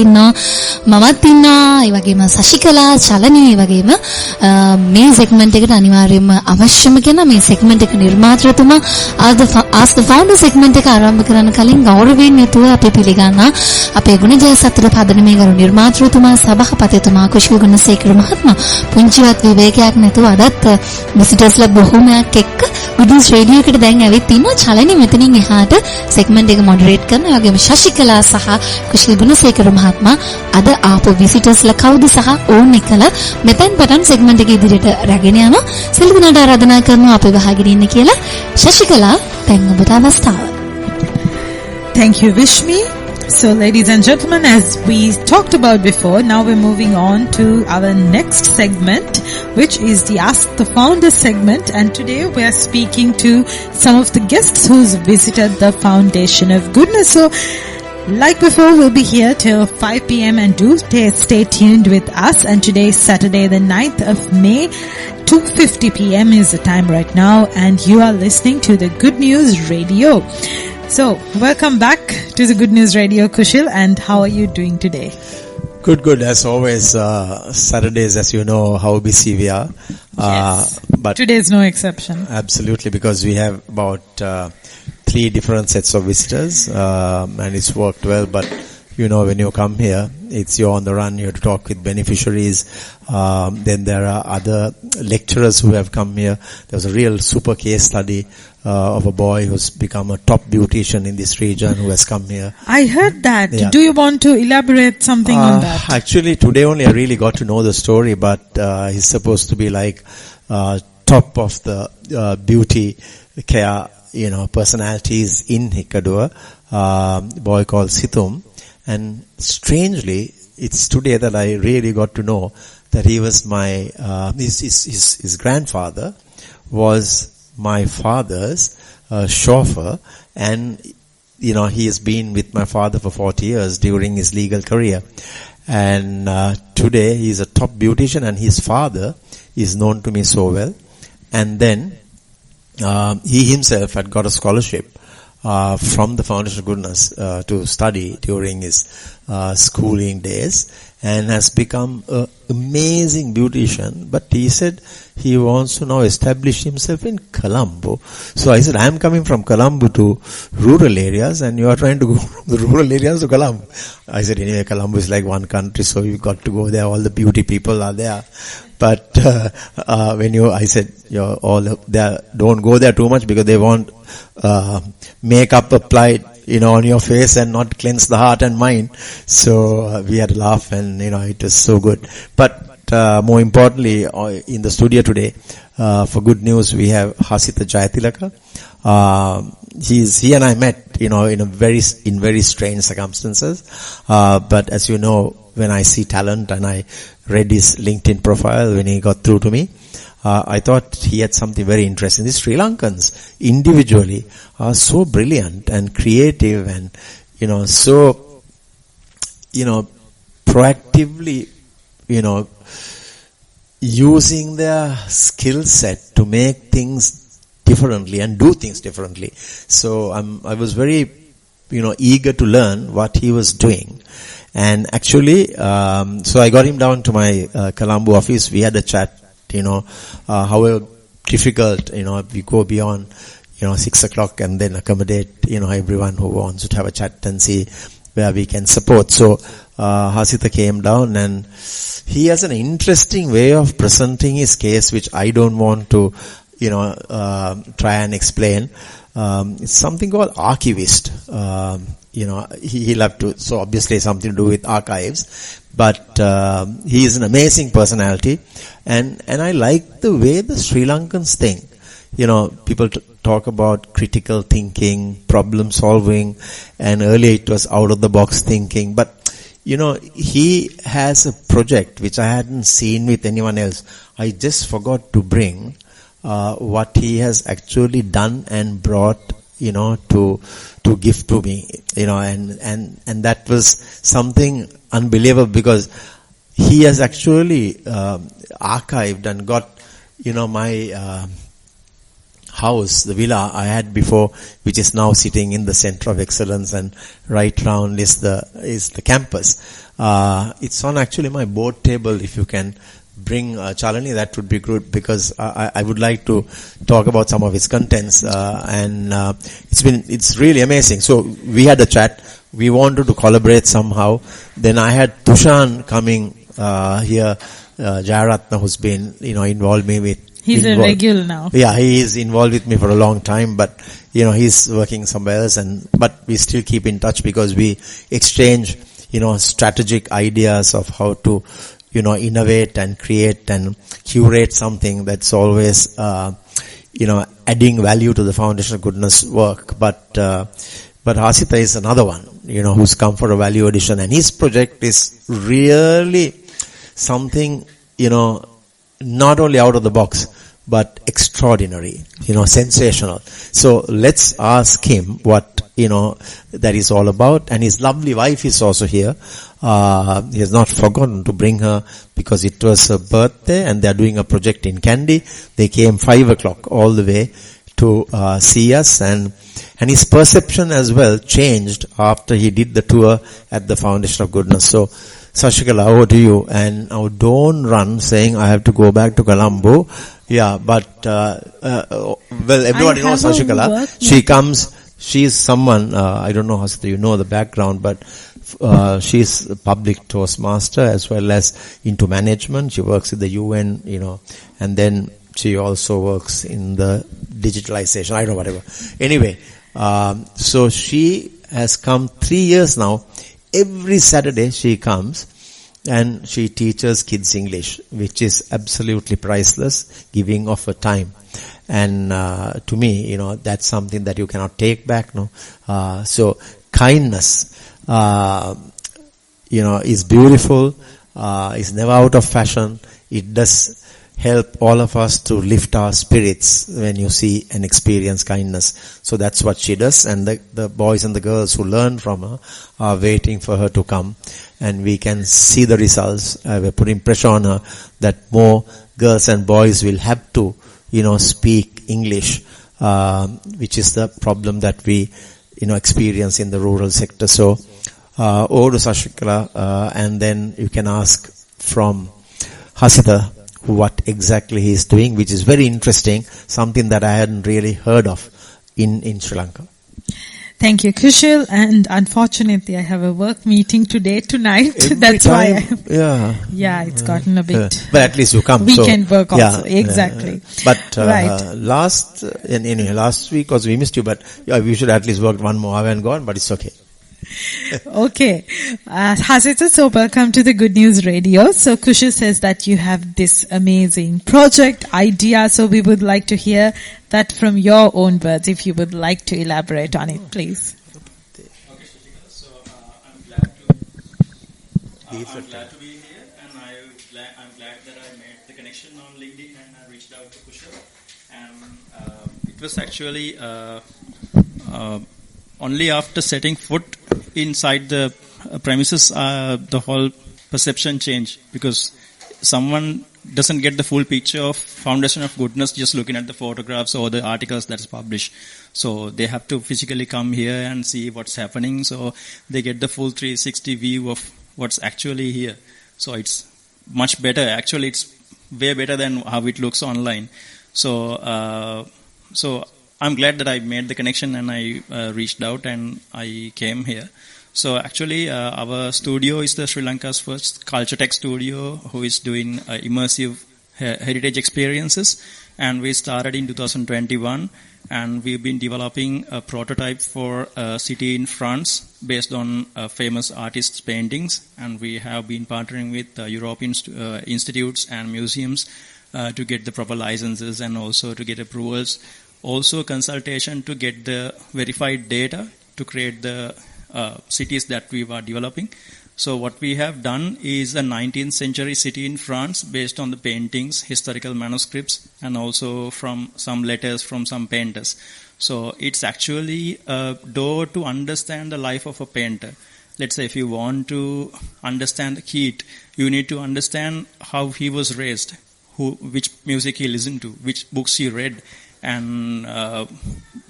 ඉන්නවා මමත් ඉන්නවා ඒ වගේම සශිකලා චලනී ඒ වගේම මේ සෙග්මන්ට් එකට අනිවාර්යයෙන්ම අවශ්‍යම කෙනා මේ සෙග්මන්ට් එක නිර්මාතෘතුමා Ask the Founder සෙග්මන්ට් එක ආරම්භ කරන්න කලින් ගෞරවයෙන් යුතුව අපි පිළිගන්නා අපේ ගුණජය සතර පදනමේ ගරු නිර්මාතෘතුමා සභාපතිතුමා කුෂල් ගුණසේකර මහත්මයා පුංචිවත් විවේකයක් නැතුව අදත් විසිටර්ස්ලා බොහොමයක් එක්ක ගුඩ්ස් රේඩියෝ එකට දැන් ඇවිත් ඉන්නවා චලනී මෙතනින් එහාට සෙග්මන්ට් එක මොඩරේට් කරන ඒ වගේම සශිකලා සහ කුෂල් ගුණසේකර මහත්මයා අද ආපු විසිටර්ස්ලා කවුද සහ ඕන් එකලා මෙතෙන් පටන් සෙග්මන්ට් එක ඉදිරියට රැගෙන යනවා සිල්විනාට ආරාධනා කරනවා අපි වහගෙන ඉන්න කියලා ශශිකලා දැන් ඔබට අවස්ථාව. Thank you, Vishmi. So, ladies and gentlemen, as we talked about before, now we're moving on to our next segment, which is the Ask the Founder segment. And today we are speaking to some of the guests who's visited the Foundation of Goodness. So, like before, we'll be here till 5 p.m. and do stay tuned with us. And today is Saturday, the 9th of May, 2:50 p.m. is the time right now. And you are listening to the Good News Radio. So, welcome back to the Good News Radio, Kushal. And how are you doing today? Good. As always, Saturdays, as you know, how busy we are. Yes. But today is no exception. Absolutely, because we have about 3 different sets of visitors, and it's worked well. But you know, when you come here, you're on the run. You have to talk with beneficiaries. Then there are other lecturers who have come here. There was a real super case study of a boy who's become a top beautician in this region who has come here. I heard that. Yeah. Do you want to elaborate something on that? Actually, today only I really got to know the story, but he's supposed to be like top of the beauty care, personalities in Hikkaduwa. Boy called Situm. And strangely, it's today that I really got to know that he was his grandfather was my father's chauffeur, and he has been with my father for 40 years during his legal career. And today he is a top beautician, and his father is known to me so well. And then he himself had got a scholarship from the Foundation of Goodness to study during his schooling days, and has become an amazing beautician. But he said he wants to now establish himself in Colombo. So I said, I am coming from Colombo to rural areas, and you are trying to go from the rural areas to Colombo. I said, anyway, Colombo is like one country, so you got to go there. All the beauty people are there. But I said, don't go there too much, because they want makeup applied, on your face and not cleanse the heart and mind. So we had a laugh, and it was so good. But more importantly, in the studio today, for good news, we have Hasita Jayatilaka. He and I met, in very strange circumstances. But as you know, when I see talent, and I read his LinkedIn profile when he got through to me, I thought he had something very interesting. The Sri Lankans individually are so brilliant and creative, and so proactively using their skill set to make things differently and do things differently. So I was very eager to learn what he was doing. And actually, so I got him down to my Colombo office. We had a chat, however difficult, we go beyond, 6 o'clock and then accommodate, everyone who wants to have a chat and see where we can support. So, Hasita came down, and he has an interesting way of presenting his case, which I don't want to, try and explain. It's something called archivist. He'll have to, so obviously something to do with archives, but he is an amazing personality, and I like the way the Sri Lankans think. People talk about critical thinking, problem solving, and earlier it was out of the box thinking, but he has a project which I hadn't seen with anyone else. I just forgot to bring what he has actually done and brought to give to me, and that was something unbelievable, because he has actually archived and got, my house, the villa I had before, which is now sitting in the center of excellence, and right round is the campus. It's on actually my board table. If you can bring Chalani, that would be good, because I would like to talk about some of its contents, and it's really amazing. So we had a chat. We wanted to collaborate somehow. Then I had Tushan coming here, Jayaratna, who's been involved me with. He's a regular now. Yeah, he is involved with me for a long time, but he's working somewhere else, but we still keep in touch because we exchange strategic ideas of how to innovate and create and curate something that's always adding value to the Foundation of Goodness work. But Hasita is another one who's come for a value addition, and his project is really something not only out of the box, but extraordinary, sensational. So let's ask him what, that is all about. And his lovely wife is also here. He has not forgotten to bring her, because it was her birthday and they're doing a project in Kandy. They came 5 o'clock all the way to see us, and his perception as well changed after he did the tour at the Foundation of Goodness. So Sashikala, over to you. And now don't run saying I have to go back to Colombo. Yeah, but well, everybody knows Sashikala. She comes. She's someone. I don't know how you know the background, but she's a public Toastmaster as well as into management. She works with the UN, and then she also works in the digitalization. I don't know, whatever. Anyway, so she has come 3 years now. Every Saturday she comes and she teaches kids English, which is absolutely priceless, giving of her time. And to me, that's something that you cannot take back, no. So kindness, is beautiful, is never out of fashion. It does help all of us to lift our spirits when you see and experience kindness. So that's what she does, and the boys and the girls who learn from her are waiting for her to come, and we can see the results. We're putting pressure on her that more girls and boys will have to speak English, which is the problem that we experience in the rural sector. So over to Sashikala, and then you can ask from Hasita what exactly he is doing, which is very interesting, something that I hadn't really heard of in Sri Lanka. Thank you, Kushal. And unfortunately, I have a work meeting tonight. That's why. It's gotten a bit. But at least you come. Weekend work also. Exactly. But right. Last week also we missed you, but we should at least work one more. I haven't gone, but it's okay. Okay. Hasita, so welcome to the Good News Radio. So Kushal says that you have this amazing project idea. So we would like to hear that from your own words, if you would like to elaborate on it, please. Okay, Shashikala. So I'm glad to be here, and I'm glad that I made the connection on LinkedIn and I reached out to Kushal. And it was actually only after setting foot inside the premises, the whole perception changed, because someone doesn't get the full picture of Foundation of Goodness just looking at the photographs or the articles that's published. So they have to physically come here and see what's happening, so they get the full 360 view of what's actually here. So it's much better. Actually, it's way better than how it looks online. So I'm glad that I made the connection and I reached out and I came here. So actually, our studio is the Sri Lanka's first culture tech studio who is doing immersive heritage experiences. And we started in 2021, and we've been developing a prototype for a city in France based on famous artists' paintings. And we have been partnering with European institutes and museums to get the proper licenses and also to get approvals. Also consultation to get the verified data to create the cities that we were developing. So what we have done is a 19th century city in France based on the paintings, historical manuscripts, and also from some letters from some painters. So it's actually a door to understand the life of a painter. Let's say if you want to understand Keats, you need to understand how he was raised, which music he listened to, which books he read, and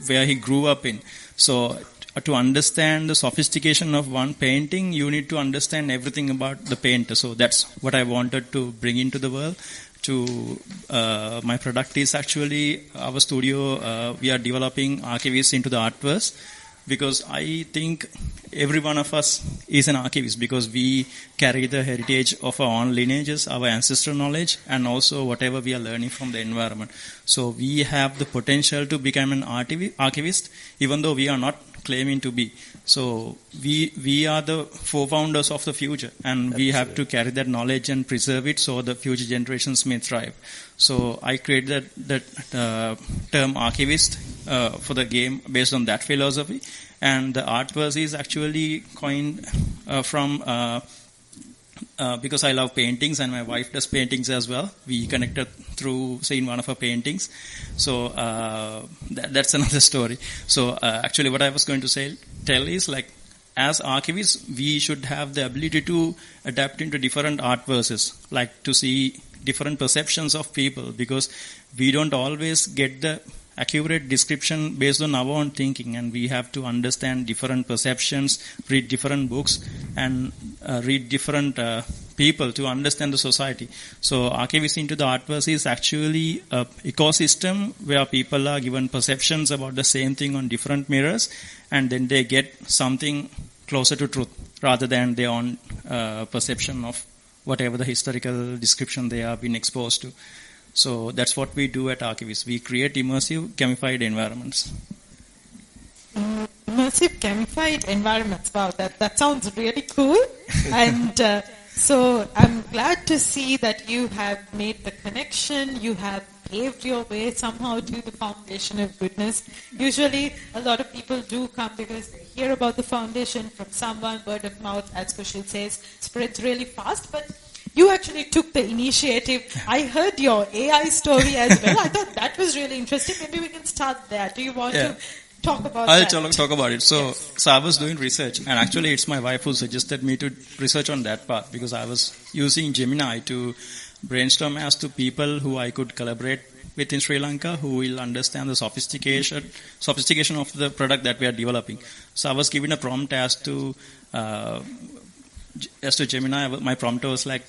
where he grew up in. So to understand the sophistication of one painting, you need to understand everything about the painter. So that's what I wanted to bring into the world. My product is actually our studio. We are developing archivists into the artverse, because I think every one of us is an archivist, because we carry the heritage of our own lineages, our ancestral knowledge, and also whatever we are learning from the environment. So we have the potential to become an archivist, even though we are not claiming to be. So we are the forefounders of the future, and we have to carry that knowledge and preserve it so the future generations may thrive. So I created that term archivist for the game based on that philosophy, and the artverse is actually coined from because I love paintings and my wife does paintings as well. We connected through seeing one of her paintings. So that's another story. So actually what I was going to tell is, like, as archivists, we should have the ability to adapt into different artverses, like to see different perceptions of people, because we don't always get the accurate description based on our own thinking, and we have to understand different perceptions, read different books, and read different people to understand the society. So archivists into the artverse is actually an ecosystem where people are given perceptions about the same thing on different mirrors, and then they get something closer to truth rather than their own perception of whatever the historical description they have been exposed to. So that's what we do at Archivists. We create immersive, gamified environments. Immersive, gamified environments. Wow, that sounds really cool. And so I'm glad to see that you have made the connection. You have paved your way somehow to the foundation of goodness. Usually a lot of people do come because they hear about the foundation from someone. Word of mouth, as Kushal says, spreads really fast. But you actually took the initiative. I heard your AI story as well. I thought that was really interesting. Maybe we can start there. Do you want to talk about that? I'll talk about it. So I was doing research, and actually it's my wife who suggested me to research on that part, because I was using Gemini to brainstorm as to people who I could collaborate with in Sri Lanka, who will understand the sophistication of the product that we are developing. So I was given a prompt as to Gemini. My prompt was like,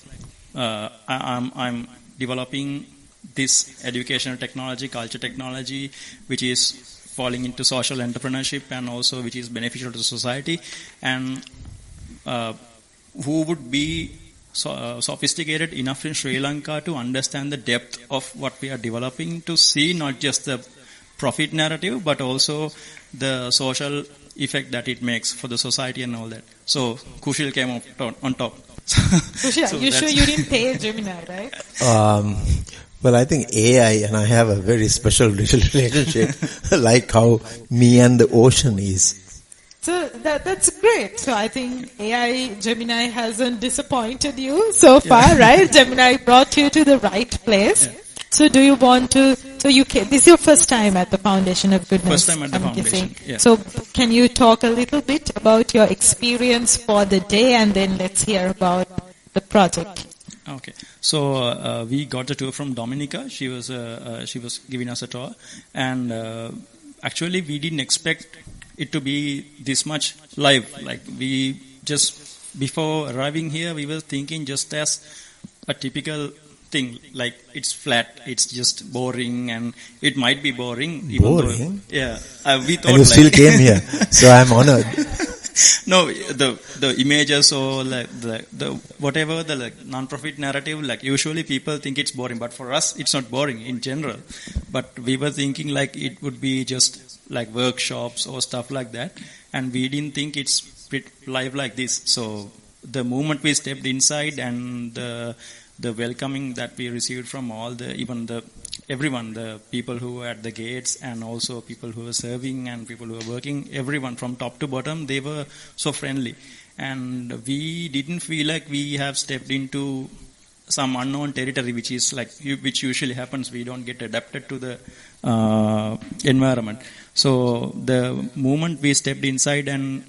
I'm developing this educational technology, culture technology, which is falling into social entrepreneurship and also which is beneficial to society, and who would be sophisticated enough in Sri Lanka to understand the depth of what we are developing, to see not just the profit narrative but also the social effect that it makes for the society and all that. So Kushal came on top. Kushal, so you sure you didn't pay Gemini, right? Well, I think AI and I have a very special relationship, like how me and the ocean is. So that's great. So I think AI Gemini hasn't disappointed you so far, right? Gemini brought you to the right place. Yeah. So do you want to, this is your first time at the Foundation of Goodness? First time at the Foundation, yeah. So can you talk a little bit about your experience for the day, and then let's hear about the project. Okay. So we got a tour from Dominica. She was giving us a tour, and actually we didn't expect it to be this much live. Like, we just, before arriving here, we were thinking just as a typical thing, like it's flat, it's just boring, and it might be boring. Boring? Yeah. We thought, and you still came here, so I'm honored. No, the images or like the whatever the like non-profit narrative, like usually people think it's boring, but for us it's not boring in general. But we were thinking like it would be just like workshops or stuff like that, and we didn't think it's live like this. So the moment we stepped inside and the welcoming that we received from all everyone, the people who were at the gates and also people who were serving and people who were working, everyone from top to bottom, they were so friendly. And we didn't feel like we have stepped into some unknown territory, which usually happens. We don't get adapted to the environment. So the moment we stepped inside and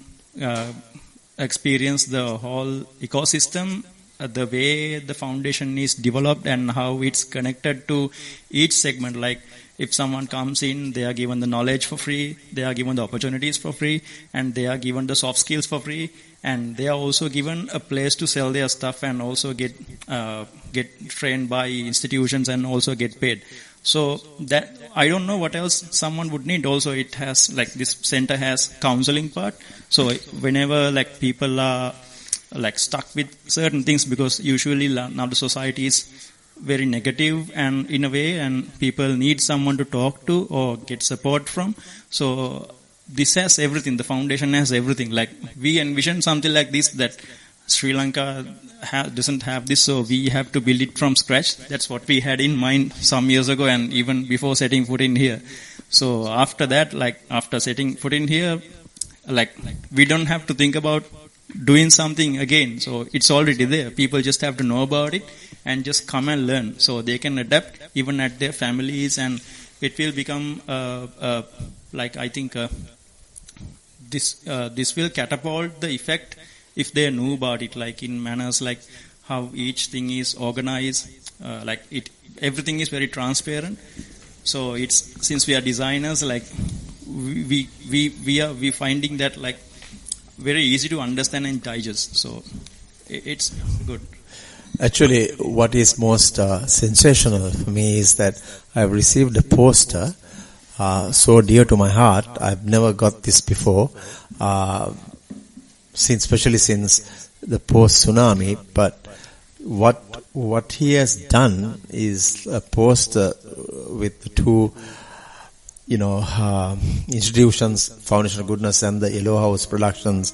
experienced the whole ecosystem, the way the foundation is developed and how it's connected to each segment, like if someone comes in, they are given the knowledge for free, they are given the opportunities for free, and they are given the soft skills for free, and they are also given a place to sell their stuff and also get trained by institutions and also get paid. So that, I don't know what else someone would need. Also, it has, like, this center has counseling part. So whenever, like, people are like stuck with certain things, because usually now the society is very negative and in a way, and people need someone to talk to or get support from. So this has everything. The foundation has everything. Like, we envision something like this, that Sri Lanka doesn't have this, so we have to build it from scratch. That's what we had in mind some years ago, and even before setting foot in here. So after that, like, after setting foot in here, like, we don't have to think about doing something again. So it's already there. People just have to know about it and just come and learn, so they can adapt even at their families, and it will become like, I think this will catapult the effect if they know about it, like in manners, like how each thing is organized, like everything is very transparent. So it's, since we are designers, like we are finding that, like, very easy to understand and digest. So it's good. Actually, what is most sensational for me is that I've received a poster so dear to my heart. I've never got this before, especially since the post-tsunami. But what he has done is a poster with the two, institutions, Foundation of Goodness and the Yellow House Productions,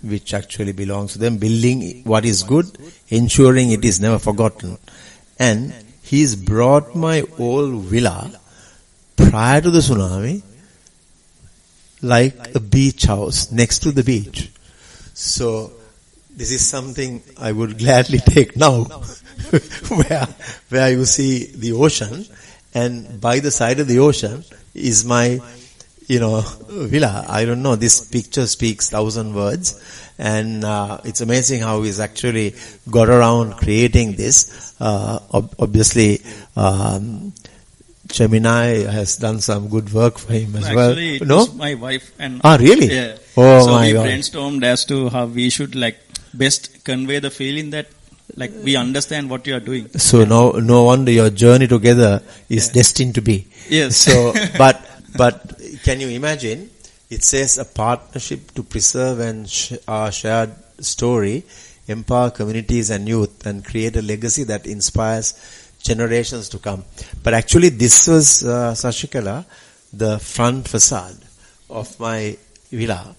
which actually belongs to them, building what is good, ensuring it is never forgotten. And he's brought my old villa prior to the tsunami like a beach house next to the beach. So this is something I would gladly take now, where you see the ocean, and by the side of the ocean is my villa. I don't know, this picture speaks 1,000 words, and it's amazing how he's actually got around creating this. Obviously, Gemini has done some good work for him as well. Actually, it was my wife and... really? Yeah. Oh, so my we God. brainstormed as to how we should, like, best convey the feeling that, like, we understand what you are doing. So no wonder your journey together is destined to be. Yes. So, but can you imagine? It says a partnership to preserve and our shared story, empower communities and youth, and create a legacy that inspires generations to come. But actually, this was Sashikala, the front facade of my villa,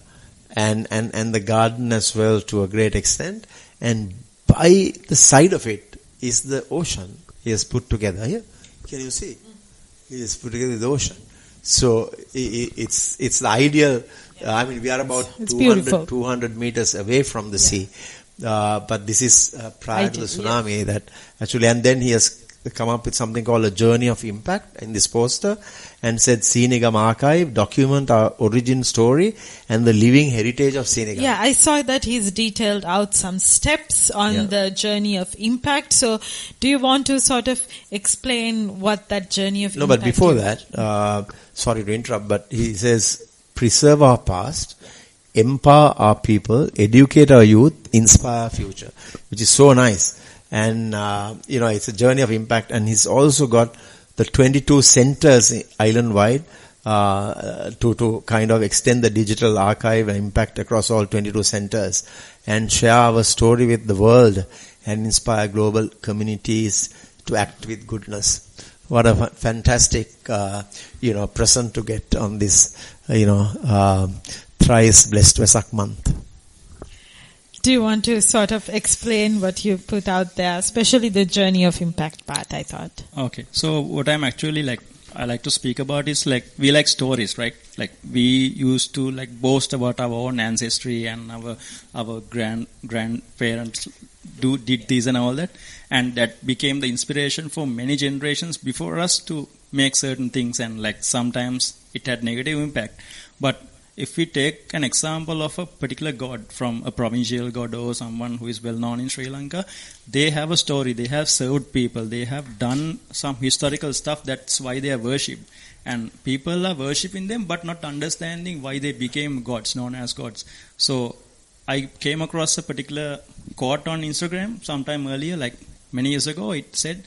and the garden as well to a great extent. And by the side of it is the ocean. He has put together here. Can you see? He has put together the ocean. So it's the ideal. We are about 200 meters away from the sea. But this is prior to the tsunami that actually, and then he has come up with something called a journey of impact in this poster, and said Senegam Archive, document our origin story and the living heritage of Senegam. Yeah, I saw that he's detailed out some steps on the journey of impact. So do you want to sort of explain what that journey of impact is? No, but before that, sorry to interrupt, but he says preserve our past, empower our people, educate our youth, inspire our future, which is so nice. And, it's a journey of impact. And he's also got the 22 centers island-wide to kind of extend the digital archive and impact across all 22 centers and share our story with the world and inspire global communities to act with goodness. What a fantastic, present to get on this, thrice blessed Vesak month. Do you want to sort of explain what you put out there, especially the journey of impact part, I thought? Okay. So what I'm actually I like to speak about is, like, we like stories, right? Like, we used to, like, boast about our own ancestry and our grandparents did this and all that. And that became the inspiration for many generations before us to make certain things, and, like, sometimes it had negative impact. But if we take an example of a particular god from a provincial god or someone who is well known in Sri Lanka, they have a story, they have served people, they have done some historical stuff, that's why they are worshipped. And people are worshipping them but not understanding why they became gods, known as gods. So I came across a particular quote on Instagram sometime earlier, like many years ago. It said,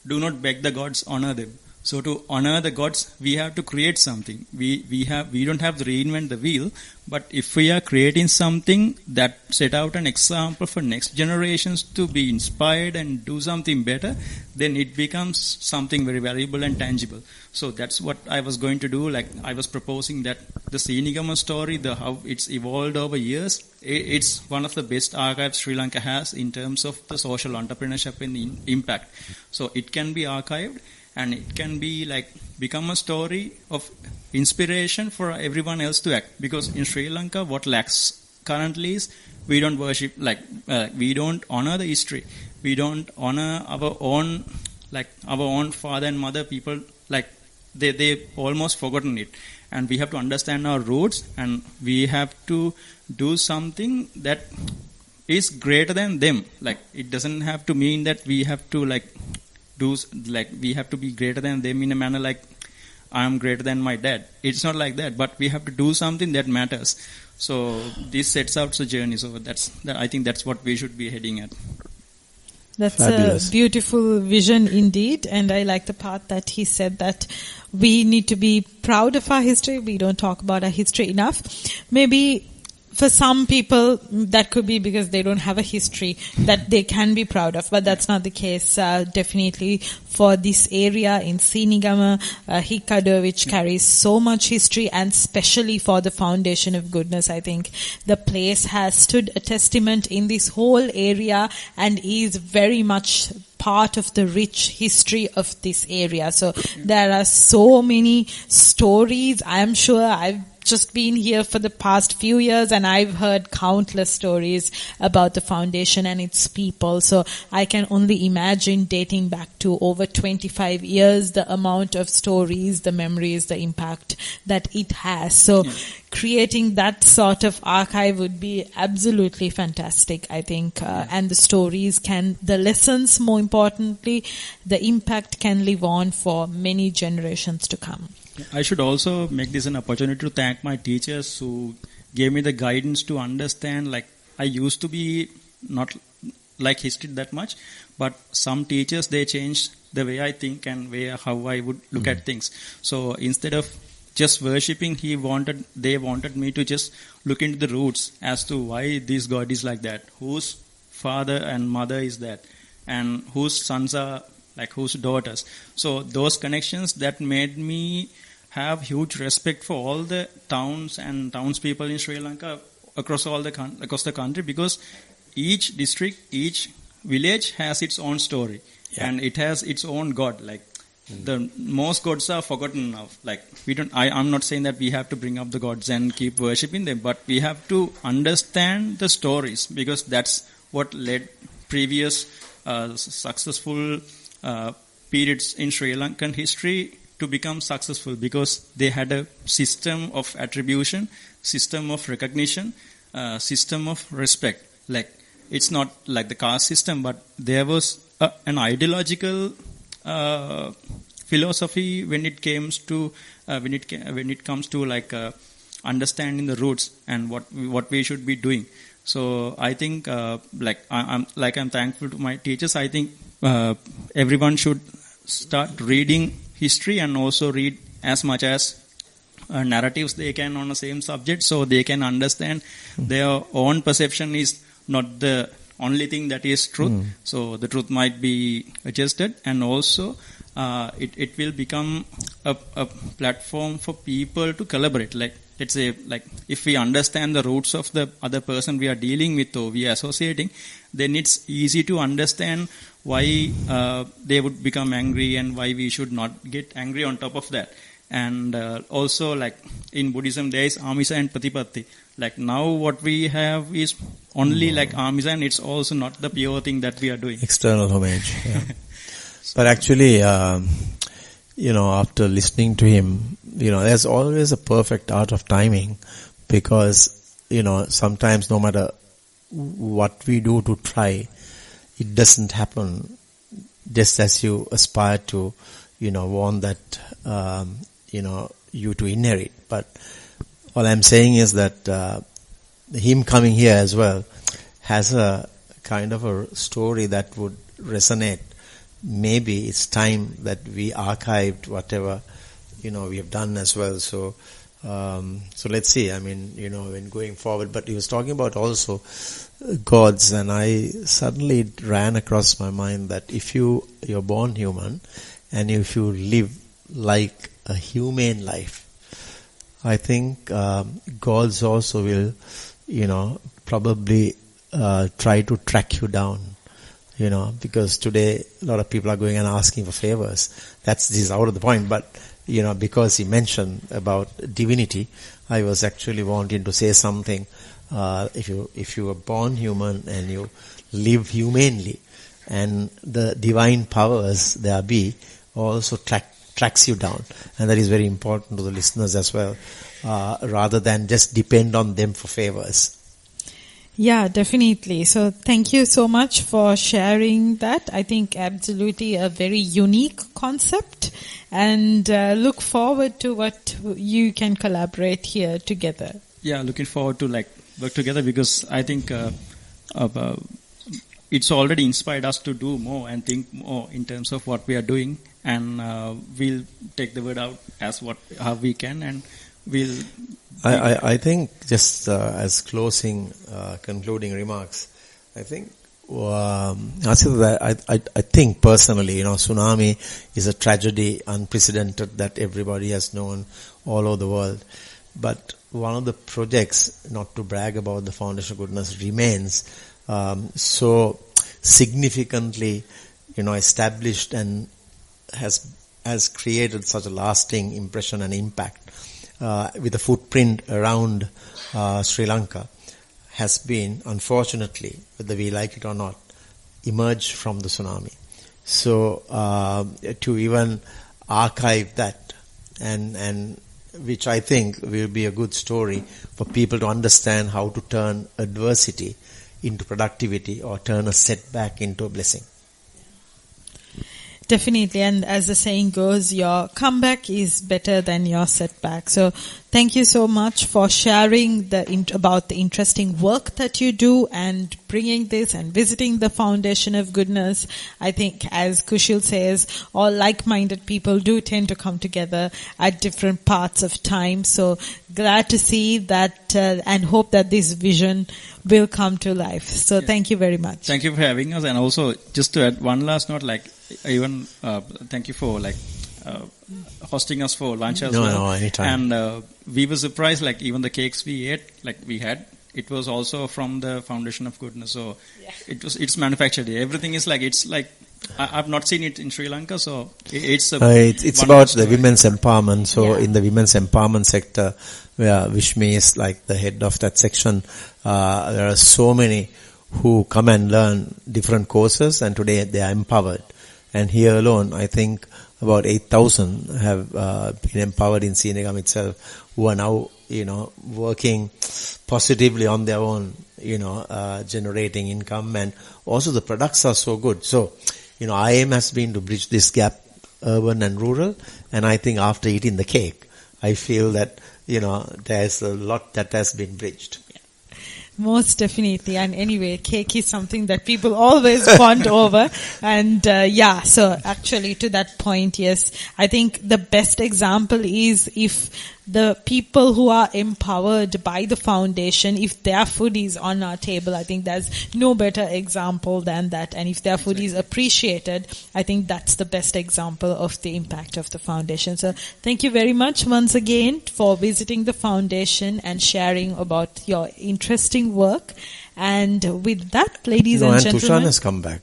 "Do not beg the gods, honor them." So to honor the gods, we have to create something. We don't have to reinvent the wheel, but if we are creating something that set out an example for next generations to be inspired and do something better, then it becomes something very valuable and tangible. So that's what I was going to do. Like I was proposing that the Sinigama story, how it's evolved over years, it's one of the best archives Sri Lanka has in terms of the social entrepreneurship and the impact. So it can be archived. And it can be become a story of inspiration for everyone else to act. Because in Sri Lanka, what lacks currently is we don't worship, we don't honor the history. We don't honor our own father and mother. People, they almost forgotten it. And we have to understand our roots, and we have to do something that is greater than them. It doesn't have to mean that we have to we have to be greater than them in a manner like I am greater than my dad. It's not like that, but we have to do something that matters. So this sets out the journey. So I think that's what we should be heading at. That's Fabulous. A beautiful vision indeed, and I like the part that he said that we need to be proud of our history. We don't talk about our history enough. Maybe for some people, that could be because they don't have a history that they can be proud of, but that's not the case. Definitely for this area in Sinigama, Hikkaduwa, which carries so much history, and especially for the Foundation of Goodness, I think the place has stood a testament in this whole area and is very much part of the rich history of this area. So there are so many stories. I'm sure I've just been here for the past few years and I've heard countless stories about the foundation and its people. So I can only imagine, dating back to over 25 years, the amount of stories, the memories, the impact that it has. So creating that sort of archive would be absolutely fantastic, I think. And the stories the lessons, more importantly, the impact can live on for many generations to come. I should also make this an opportunity to thank my teachers who gave me the guidance to understand. I used to be not like history that much, but some teachers, they changed the way I think and how I would look at things. So instead of just worshipping, they wanted me to just look into the roots as to why this God is like that, whose father and mother is that, and whose sons are whose daughters. So those connections that made me have huge respect for all the towns and townspeople in Sri Lanka across the country, because each district, each village has its own story, and it has its own God. The most gods are forgotten now. I'm not saying that we have to bring up the gods and keep worshipping them, but we have to understand the stories, because that's what led previous successful periods in Sri Lankan history to become successful, because they had a system of attribution, system of recognition, system of respect. It's not like the caste system, but there was an ideological philosophy when it comes to understanding the roots and what we should be doing. So I think I'm thankful to my teachers. I think everyone should start reading history and also read as much as narratives they can on the same subject, so they can understand their own perception is not the only thing that is truth. So the truth might be adjusted, and also it will become a platform for people to collaborate. Let's say, if we understand the roots of the other person we are dealing with or we are associating, then it's easy to understand why they would become angry and why we should not get angry on top of that. And also, in Buddhism, there is amisa and patipatti. Now what we have is only amisa, and it's also not the pure thing that we are doing. External homage. Yeah. But actually, after listening to him, there's always a perfect art of timing. because, sometimes no matter what we do to try, it doesn't happen just as you aspire to, want that, you to inherit. But all I'm saying is that him coming here as well has a kind of a story that would resonate. Maybe it's time that we archived whatever, we have done as well. So let's see. I mean, when going forward. But he was talking about also gods, and I suddenly ran across my mind that if you're born human, and if you live like a humane life, I think gods also will, probably try to track you down. Because today a lot of people are going and asking for favors. This is out of the point, but because he mentioned about divinity, I was actually wanting to say something. If you are born human and you live humanely, and the divine powers there be also tracks you down, and that is very important to the listeners as well, rather than just depend on them for favors. Yeah, definitely. So thank you so much for sharing that. I think absolutely a very unique concept, and look forward to what you can collaborate here together. Yeah, looking forward to work together, because I think it's already inspired us to do more and think more in terms of what we are doing, and we'll take the word out how we can, and we'll. I think just as closing, concluding remarks, I think I think personally, tsunami is a tragedy unprecedented that everybody has known all over the world. But one of the projects, not to brag about the Foundation of Goodness, remains so significantly, established and has created such a lasting impression and impact. With a footprint around Sri Lanka, has been, unfortunately, whether we like it or not, emerged from the tsunami. So to even archive that, and which I think will be a good story for people to understand how to turn adversity into productivity, or turn a setback into a blessing. Definitely, and as the saying goes, your comeback is better than your setback. So thank you so much for sharing about the interesting work that you do, and bringing this and visiting the Foundation of Goodness. I think, as Kushil says, all like-minded people do tend to come together at different parts of time. So glad to see that, and hope that this vision will come to life. So thank you very much. Thank you for having us, and also just to add one last note, even thank you for hosting us for lunch as well. No, anytime. And we were surprised, even the cakes we ate, it was also from the Foundation of Goodness. So it's manufactured here. Everything is I've not seen it in Sri Lanka, so it's about the women's empowerment. So in the women's empowerment sector, where Vishmi is the head of that section, there are so many who come and learn different courses, and today they are empowered. And here alone, I think about 8,000 have been empowered in Sinegam itself, who are now, working positively on their own, generating income, and also the products are so good. So, our aim has been to bridge this gap, urban and rural, and I think after eating the cake, I feel that, there's a lot that has been bridged. Most definitely. And anyway, cake is something that people always bond over. And so actually to that point, yes, I think the best example is if the people who are empowered by the foundation, if their food is on our table, I think there's no better example than that. And if their food is appreciated, I think that's the best example of the impact of the foundation. So thank you very much once again for visiting the foundation and sharing about your interesting work. And with that, ladies and gentlemen, Tushan has come back.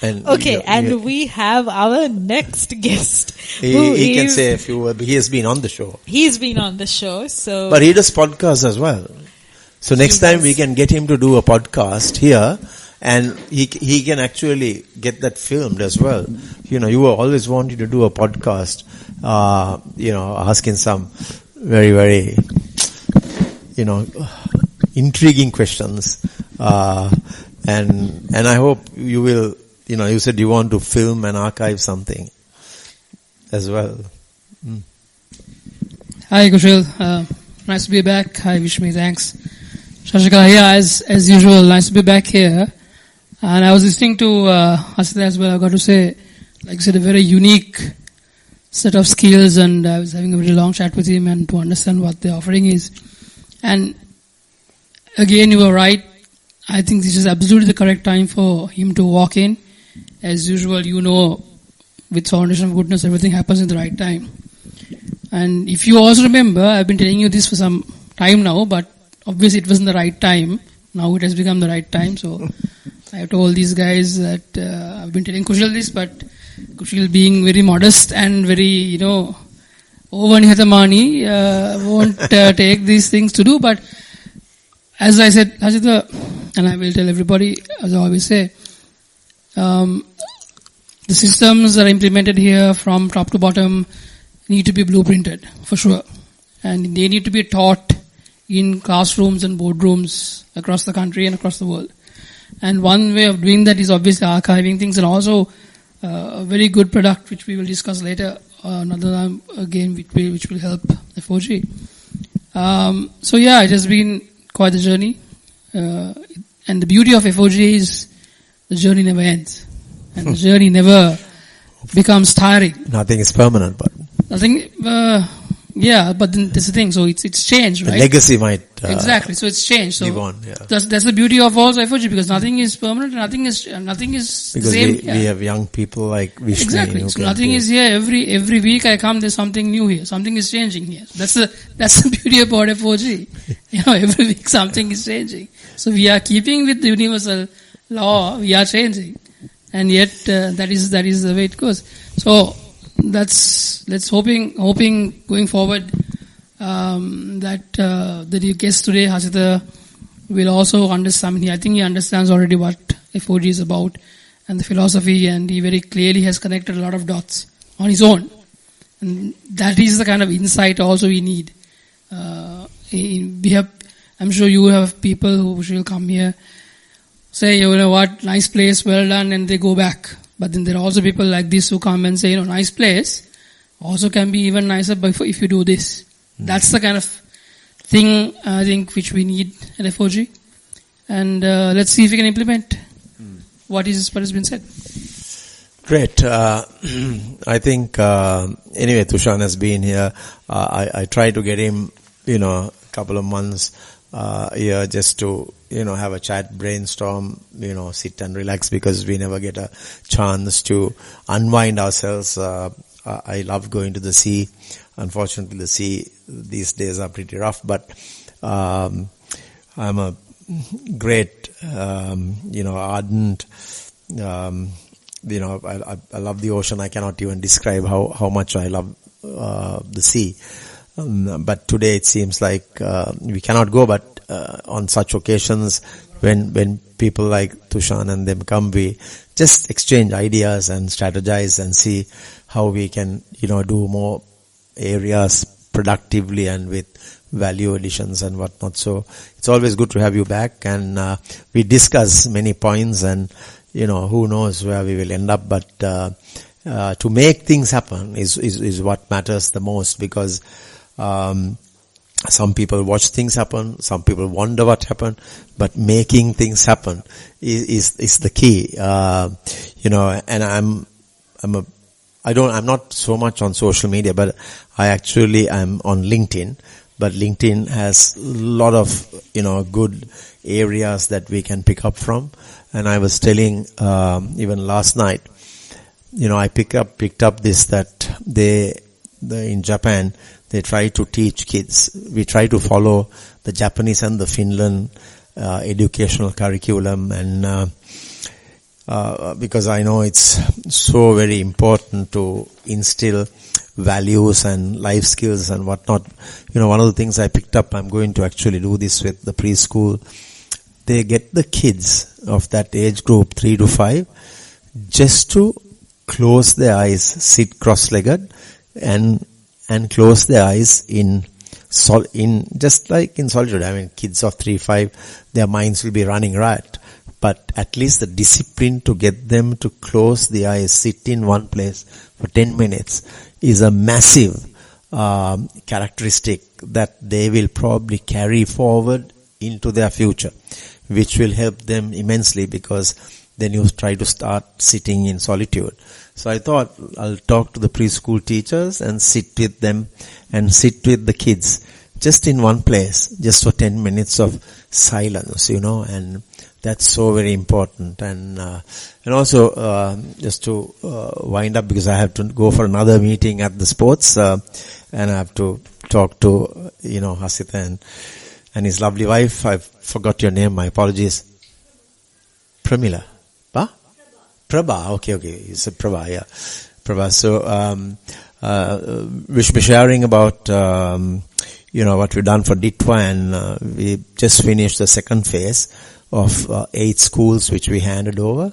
And we have our next guest. He can say a few words. He has been on the show. He's been on the show, so. But he does podcasts as well. So next time we can get him to do a podcast here, and he can actually get that filmed as well. You were always wanting to do a podcast, asking some very, very, intriguing questions. And I hope you will, you said you want to film and archive something as well. Hi, Kushal. Nice to be back. Hi, Vishmi. Thanks. Shashikala, yeah, as usual, nice to be back here. And I was listening to Hasita as well. I got to say, like you said, a very unique set of skills, and I was having a very long chat with him and to understand what the offering is. And again, you were right. I think this is absolutely the correct time for him to walk in. As usual, with Foundation of Goodness, everything happens in the right time. And if you also remember, I've been telling you this for some time now, but obviously it wasn't the right time. Now it has become the right time. So I told these guys that I've been telling Kushal this, but Kushal being very modest and very, over Nihatamani, won't take these things to do. But as I said, Hajita, and I will tell everybody, as I always say, the systems that are implemented here from top to bottom need to be blueprinted, for sure. And they need to be taught in classrooms and boardrooms across the country and across the world. And one way of doing that is obviously archiving things, and also a very good product which we will discuss later, another time again which will help FOG. So yeah, it has been quite a journey. And the beauty of FOG is the journey never ends. And the journey never becomes tiring. Nothing is permanent, but nothing, but then that's the thing. So it's changed, right? The legacy might exactly. So it's changed. So live on. Yeah. That's the beauty of also FOG, because nothing is permanent. Nothing is because the same. We have young people like Vishnu. Exactly. So nothing is here. Every week I come, there's something new here. Something is changing here. That's the beauty about FOG. Every week something is changing. So we are keeping with the universal law. We are changing, and yet that is the way it goes. So let's hoping going forward that the guest today, Hasita, will also understand. I think he understands already what FOG is about and the philosophy, and he very clearly has connected a lot of dots on his own. And that is the kind of insight also we need. I'm sure you have people who will come here, say, what, nice place, well done, and they go back. But then there are also people like this who come and say, nice place also can be even nicer if you do this. That's the kind of thing, I think, which we need at FOG. And let's see if we can implement what has been said. Great. I think, anyway, Tushan has been here. I tried to get him, a couple of months here just to, have a chat, brainstorm, sit and relax, because we never get a chance to unwind ourselves. I love going to the sea. Unfortunately, the sea these days are pretty rough, but I'm a great, ardent, I love the ocean. I cannot even describe how much I love the sea. But today it seems like we cannot go, but on such occasions when people like Tushan and them come, we just exchange ideas and strategize and see how we can, do more areas productively and with value additions and whatnot. So it's always good to have you back, and we discuss many points, and who knows where we will end up, but to make things happen is what matters the most, because some people watch things happen, some people wonder what happened, but making things happen is the key. And I'm not so much on social media, but I actually am on LinkedIn. But LinkedIn has a lot of, good areas that we can pick up from. And I was telling, even last night, I picked up this, that in Japan, they try to teach kids. We try to follow the Japanese and the Finland, educational curriculum, and, because I know it's so very important to instill values and life skills and whatnot. One of the things I picked up, I'm going to actually do this with the preschool. They get the kids of that age group, 3 to 5, just to close their eyes, sit cross-legged, and close their eyes in just like in solitude. I mean, kids of 3-5, their minds will be running riot. But at least the discipline to get them to close the eyes, sit in one place for 10 minutes is a massive characteristic that they will probably carry forward into their future, which will help them immensely, because then you try to start sitting in solitude. So I thought I'll talk to the preschool teachers and sit with them and sit with the kids just in one place, just for 10 minutes of silence, and that's so very important. And also, just to wind up, because I have to go for another meeting at the sports, and I have to talk to, Hasitha and his lovely wife. I forgot your name, my apologies. Pramila? Prabha, okay, you said Prabha, yeah. Prabha, so, we should be sharing about, what we've done for Ditwa, and we just finished the second phase of 8 schools which we handed over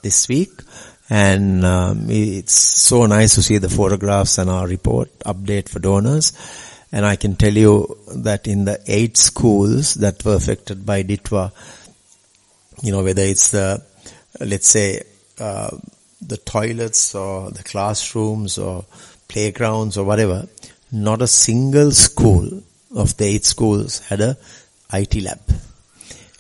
this week, and it's so nice to see the photographs and our report update for donors. And I can tell you that in the 8 schools that were affected by Ditwa, whether it's the, let's say, the toilets or the classrooms or playgrounds or whatever, not a single school of the 8 schools had a IT lab.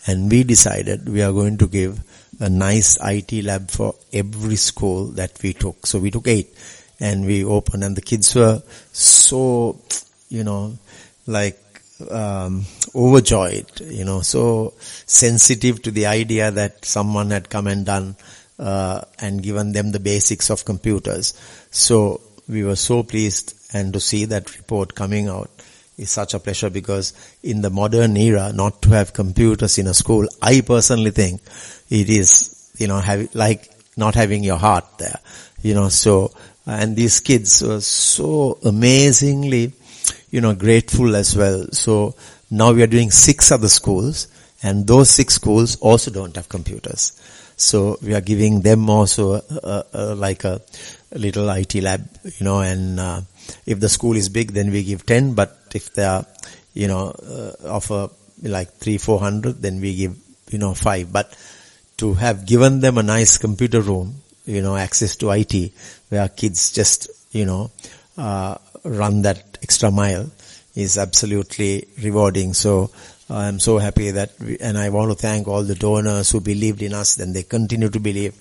And we decided we are going to give a nice IT lab for every school that we took. So we took 8 and we opened, and the kids were so, overjoyed, so sensitive to the idea that someone had come and done, and given them the basics of computers. So we were so pleased, and to see that report coming out is such a pleasure, because in the modern era, not to have computers in a school, I personally think it is, like not having your heart there, so, and these kids were so amazingly, grateful as well. So now we are doing 6 other schools, and those 6 schools also don't have computers. So we are giving them also like a little IT lab, and if the school is big, then we give 10, but if they are, offer like 300-400, then we give, 5. But to have given them a nice computer room, access to IT, where kids just, run that extra mile, is absolutely rewarding. So I'm so happy that, and I want to thank all the donors who believed in us, and they continue to believe,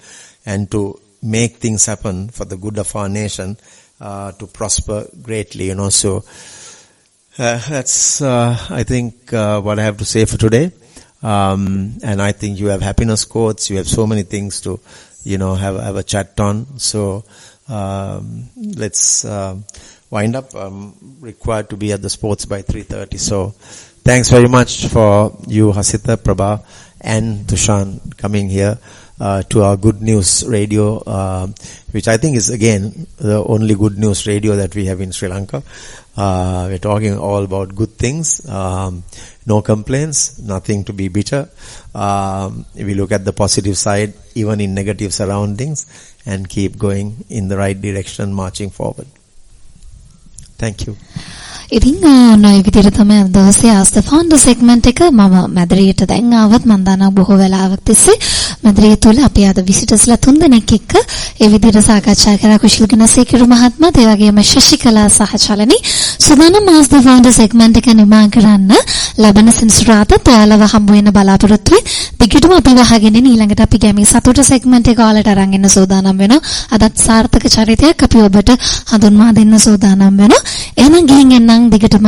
and to make things happen for the good of our nation, to prosper greatly, So that's, I think, what I have to say for today. And I think you have happiness quotes. You have so many things to, have a chat on. So let's wind up. I'm required to be at the sports by 3:30. So thanks very much for you, Hasitha, Prabha, and Tushan coming here to our Good News Radio, which I think is again the only good news radio that we have in Sri Lanka. We're talking all about good things, no complaints, nothing to be bitter. We look at the positive side, even in negative surroundings, and keep going in the right direction, marching forward. Thank you. ඉතින් ඔය විදිහට තමයි දවසේ ආස්ත founder segment එක මම මැදරියට දැන් ආවත් මම දන්නවා බොහෝ වෙලාවක් තිස්සේ මැදරිය තුල අපි අද විසිටර්ස්ලා 3 දෙනෙක් එක්ක ඒ විදිහට සාකච්ඡා කරා කුශල ගුණසේකර මහත්මයාත් ඒ වගේම ශශිකලා සහ චලනි සුදානම් ආස්ත ෆවුන්ඩර් සෙග්මන්ට් එක නිමා කරන්න ලබන සෙන්සුරාදාත් ඔයාලව හම්බ වෙන බලාපොරොත්තු වෙයි දිගටම අපි වහගෙන ඊළඟට අපි ගැමි සතුට සෙග්මන්ට් එක ඔයාලට අරන් එන්න සූදානම් වෙනවා අදත් සාර්ථක චරිතයක් අපි ඔබට හඳුන්වා දෙන්න සූදානම් වෙනවා එහෙනම් ගිහින් එන්න දිගටම